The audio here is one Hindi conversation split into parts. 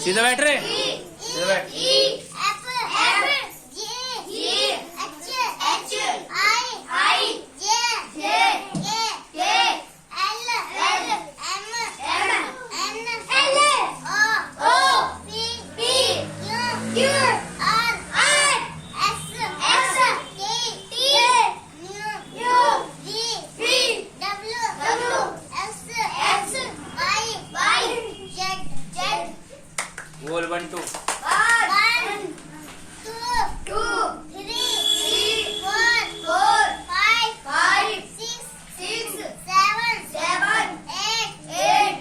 सीधा बैठ रहे, सीधा बैठ। बोल 1 2 1 2 3 4 5 6 7 8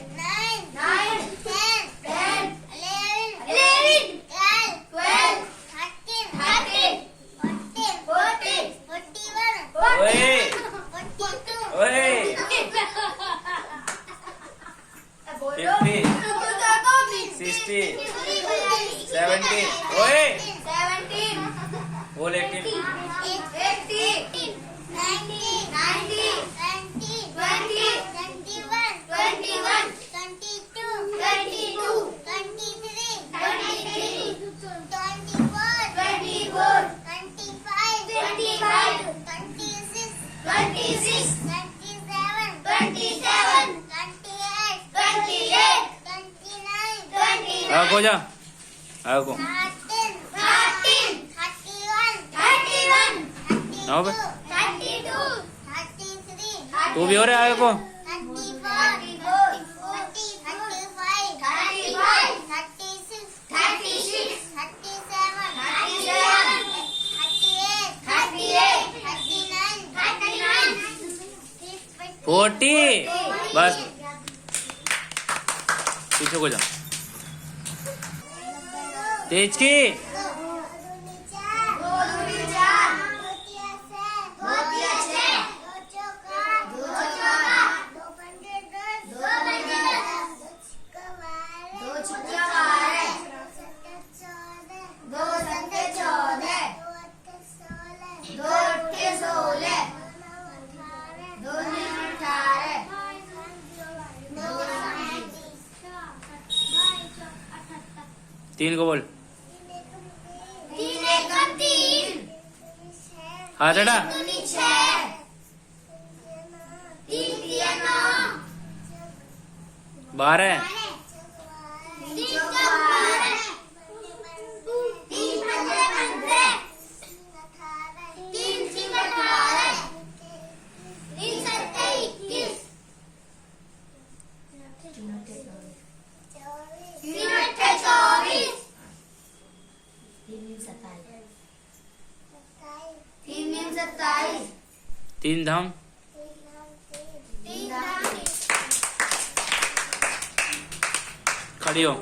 9 10 11 12 13 14 41 ओए 42 ओए 50 60 70 ओए 17 बोल 18 18 19 20 21 22 23 24 25 26 27 28 29 आगो जा आगो 31 आओ बे 32 33 तू भी हो रहा है आगो 34 35 36 37 38 40 बस पीछे को जा तेज की तीन को बोल हाथ हटा 12 तीन धाम खड़ी हो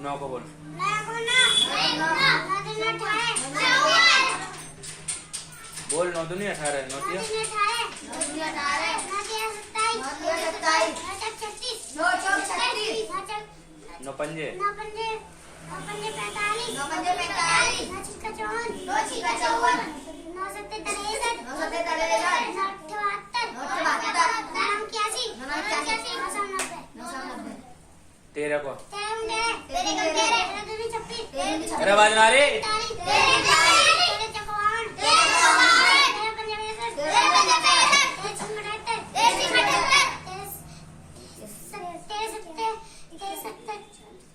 नौ को बोल बोल 9 दूनी 18 9 तिया 9 पंजे 13 को अरे आवाज ना रही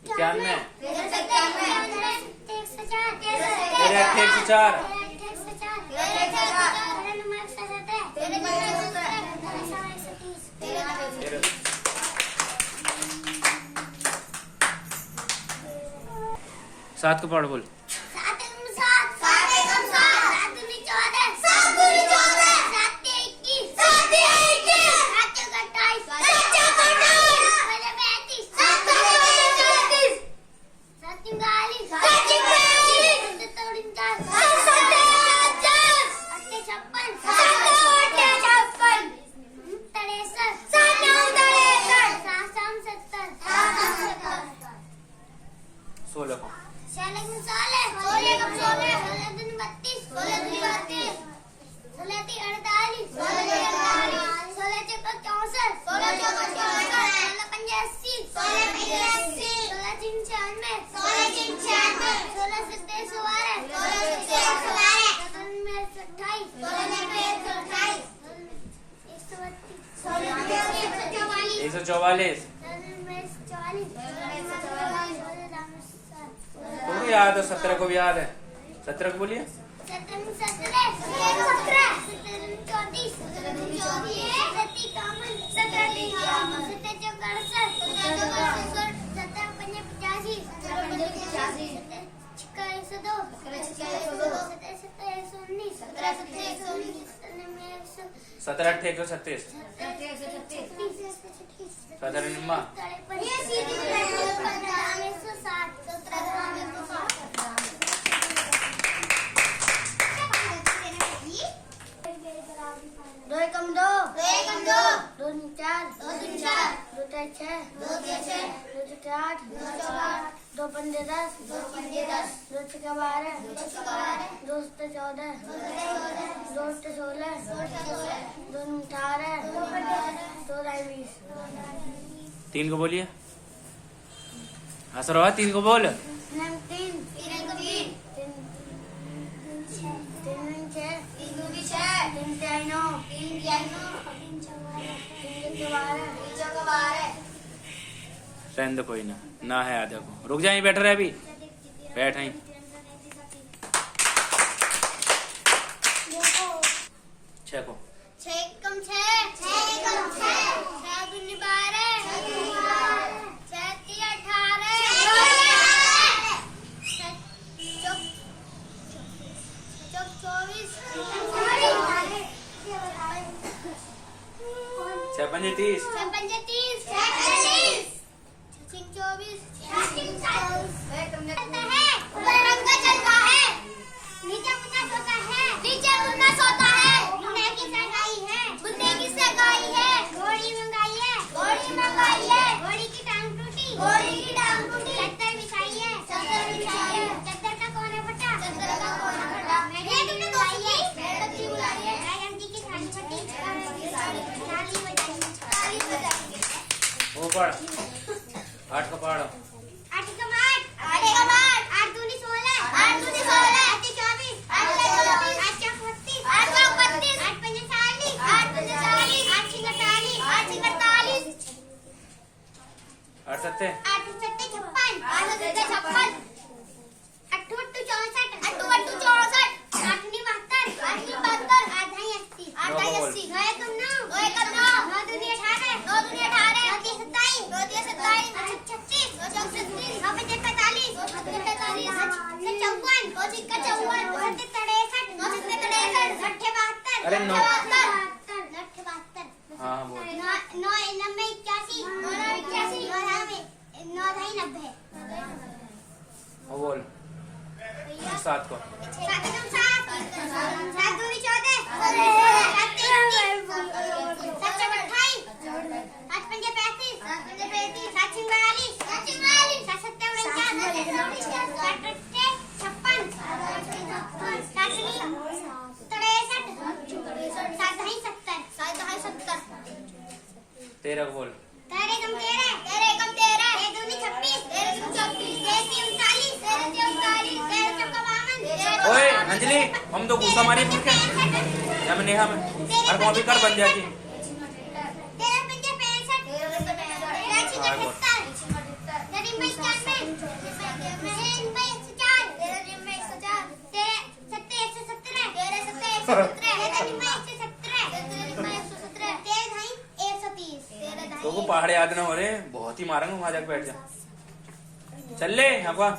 क्या में तेरे 104 7 को पढ़ बोल 40 16 को 16 कम 16 16 कम 16 16 दूनी 32 16 दूनी 32 16 ती 48 16 ती 48 16 चौका 64 16 चौका 64 16 पंजे 80 16 पंजे 80 16 तीन 96 16 तीन 96 16 सत्ते 112 16 सत्ते 112 16 में 28 16 में 128 144 तुमको याद है? 17 को भी याद है? 17 को बोलिए। 17 8 136 17 निम्मा दो एकम दो दो तीन चार दो चार छः दो छः आठ दो पंजे 10 दो छक्का 12 दो सत्ते 14 दो अट्ठे 16 दो 18 दो 20 3 को बोलिए। हंस रहा है? 3 को बोल। 3 रहने दो, कोई ना है आधा को। रुक जाए, बैठ रहे अभी, बैठ आई। 6 को 6 कम 6 दूनी 12 6 ती 18 चौक 24 6 पंजे 30 6 पंजे 30 वो पढ़ 8 को पढ़ो। 8 दूनी 16 8 24 8 32 8 32 8 पंजे 40 8 पंजे 40 8 छिंग 48 8 छिंग 48 8 सत्ते 8 सत्ते 56 8 सत्ते 56 8 64 8 64 8 नी 72 8 नी 72 8 ढाई 80 8 ढाई 80 9 एकम 9 9 दूनी 18 9 दूनी 18 9 ती 27 9 ती 27 9 36 9 चौक 36 9 पंजे 45 9 पंजे 45 9 54 9 छिक्का 54 9 सत्ते 63 9 सत्ते 63 अट्ठे 72 अरे 9 अट्ठे 72 हाँ बोल। 9 90 81 9 81 9 ढाई 90 वो बोल। 7 को 7 दूनी 14 7 28 8 पंजे 35 7 छिंग 42 7 सत्ते 49 7 अट्ठे 56 7 नी 63 7 ढाई 70 13 को बोल। 13 कम 13 1 दूनी 26 1 दूनी 24 1 ती 39 1 ती 39 1 चौका 52 ओए अंजलि, हम तो गुस्सा मारी पूछ के जब नेहा में हर कॉपी कर बन जाती। 13 पंजे 65 13 छिंग 78 नदी में 91 9 में 104 13 में 104 13 सत्ते 117 13 सत्ते 117 नदी में 117 13 में 117 13 ढाई 130 तो को पहाड़ याद ना हो रहे, बहुत ही मारेंगे, वहां जाके बैठ जा। चल ले यहाँ पर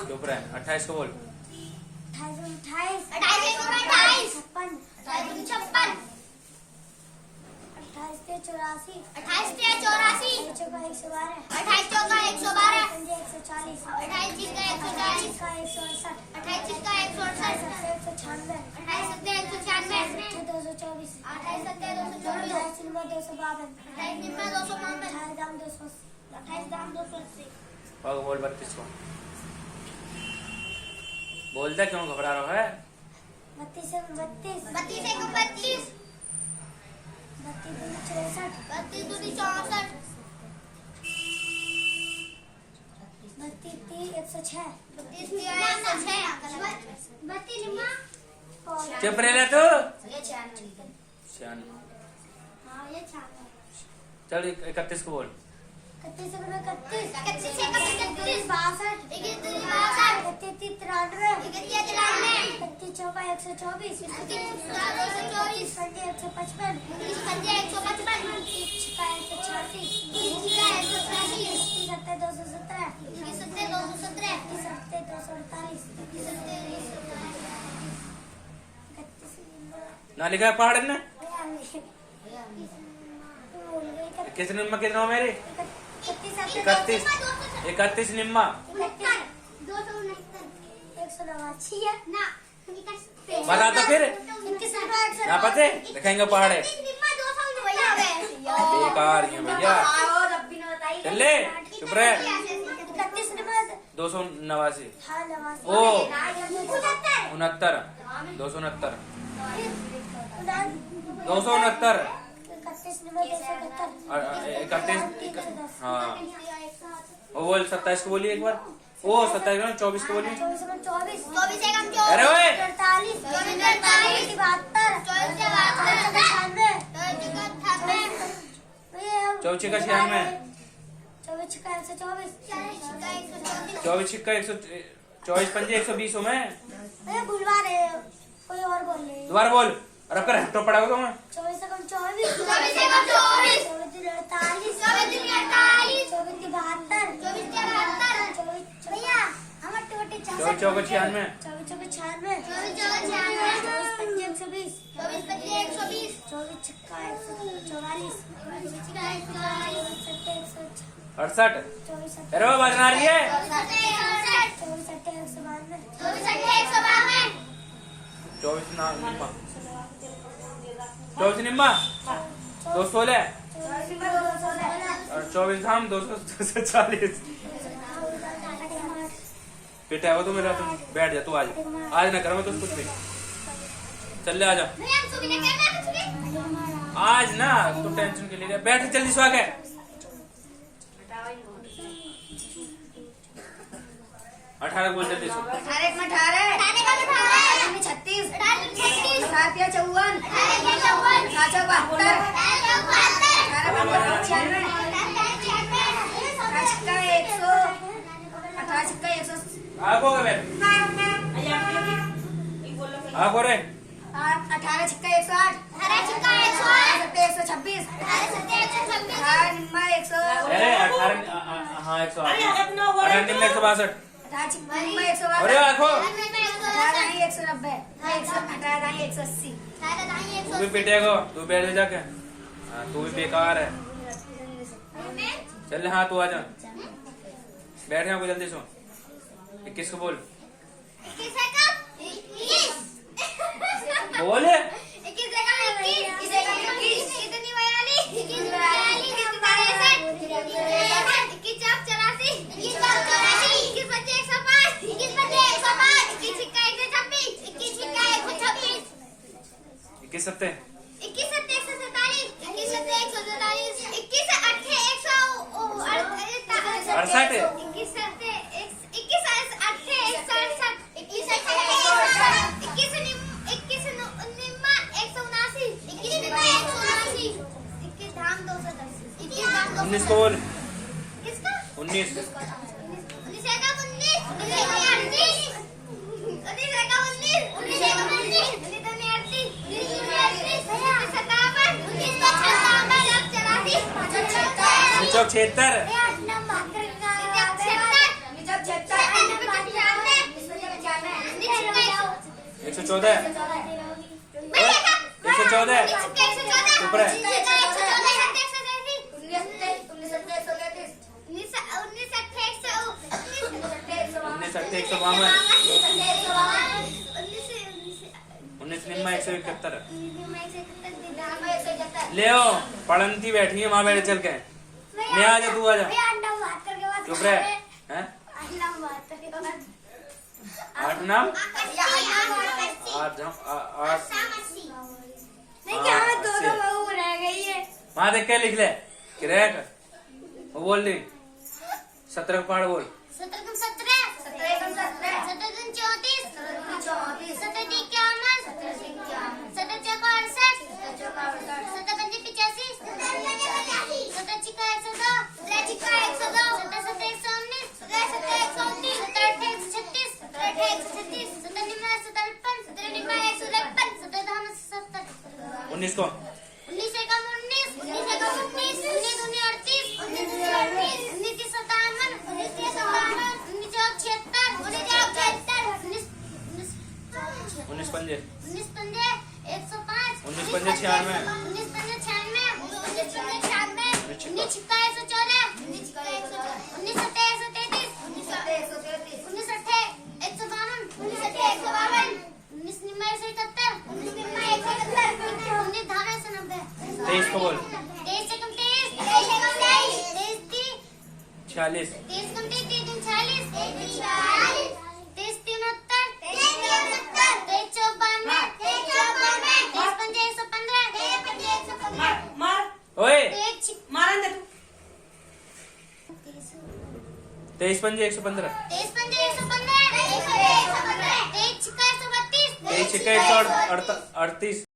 चुप रहे। 28 को बोल। 28 84 28 चौका 112 28 चौका 112 140 28 छिक्का 140 28 छिक्का 168 28 सत्ते 196 224 28 सत्ते 224 28 निम्मा 252 28 निम्मा 252 और बोल 32 को बोलता क्यों घबरा रहा है? 32 एक 32 32 एक 32 32 दूनी 64 32 106 32 निम्मा चुप रह तू। ये 96 हां ये 96 चल 31 को बोल। 31 62 31 62 ना लिखा है पहाड़ ने किस निम्मा कितना हो मेरे? 31 निम्मा 189 ना बता तो फिर ना पते दिखाएंगे पहाड़ है बेकार है भैया। चले चुप रहे। 289 ओ 69 269 269 31 हाँ वो बोल 27 को बोलिए एक बार। ओ 27 को 24 को बोलिए। 24 अरे ओए 48 24 का 96 24 का 24 पंजे 120 हो मैं भूलवा रहे कोई और बोल रहे दोबारा बोल। और अब कर तो पड़ा तो मैं 24 24 भैया हमारे टोटे 24 चौका 96 24 68 अरे वो बजना रही है 24 निम्मा 24 निम्मा 216 और 24 धाम 240 बेटा वो तो मेरा तुम बैठ जा तू आज ना करो तो कुछ नहीं चल ले आ जा आज ना तो टेंशन के लिए बैठ जल्दी सो आ गए 18 बोल जल्दी सो 36 आगो रे आगो रे 18 छिक्का 108 126 निम्मा 100 अरे 18 हाँ 108 18 निम्मा 162 अरे आखो 190 180 तू भी पिटेगा तू बैठ जाके हाँ तू भी बेकार है। चल हाँ तू आ जा बैठ यहाँ को जल्दी सो 21 को बोल बोल इक्कीस सत्ते 19 को बोल 19 76 114 चुप रहे 19 निम्मा 171 ले आओ पढ़ंती बैठी है वहां बैठे चल के ले आ जा तू आ जा चुप रहे हैं? आठ नाम आठ नाम आठ आठ नहीं क्या हाँ, दोनों अस्सी। बहू रह गई है। वहां देख के लिख ले क्रैक वो बोल रही 17 का पहाड़ बोल 17 दूनी 17 17 दूनी 34 17 ती 51 17 चौका 68 17 पंजे 85 17 छिक्का 102 17 छिक्का 102 17 सत्ते 119 17 सत्ते 119 17 अट्ठे 136 17 अट्ठे 136 17 निम्मा 153 17 निम्मा 153 17 धाम 70 19 को 19 एकम 19 19 एकम 19 19 दूनी 38 19 दूनी 38 19 ती 57 19 ती 57 19 चौक 76 19 चौक 76 19 पंजे 19 पंजे 105 19 पंजे 96 19 पंजे 96 19 पंजे 96 19 छिक्का 114 19 सत्ते 133 19 अट्ठे 152 19 अट्ठे 152 19 निम्मा 171 19 निम्मा 171 19 धाम 190 23 को बोल 23 एकम 23 23 एकम 23 23 ती 46 23 कम 23 तीन 40 23 तीन 69 23 चौक 92 23 पंजे 115 मार ओए 23 मारन दे तू 23 पंजे 115 23 पंजे 115 23 छिक्का 132 23 छिक्का 138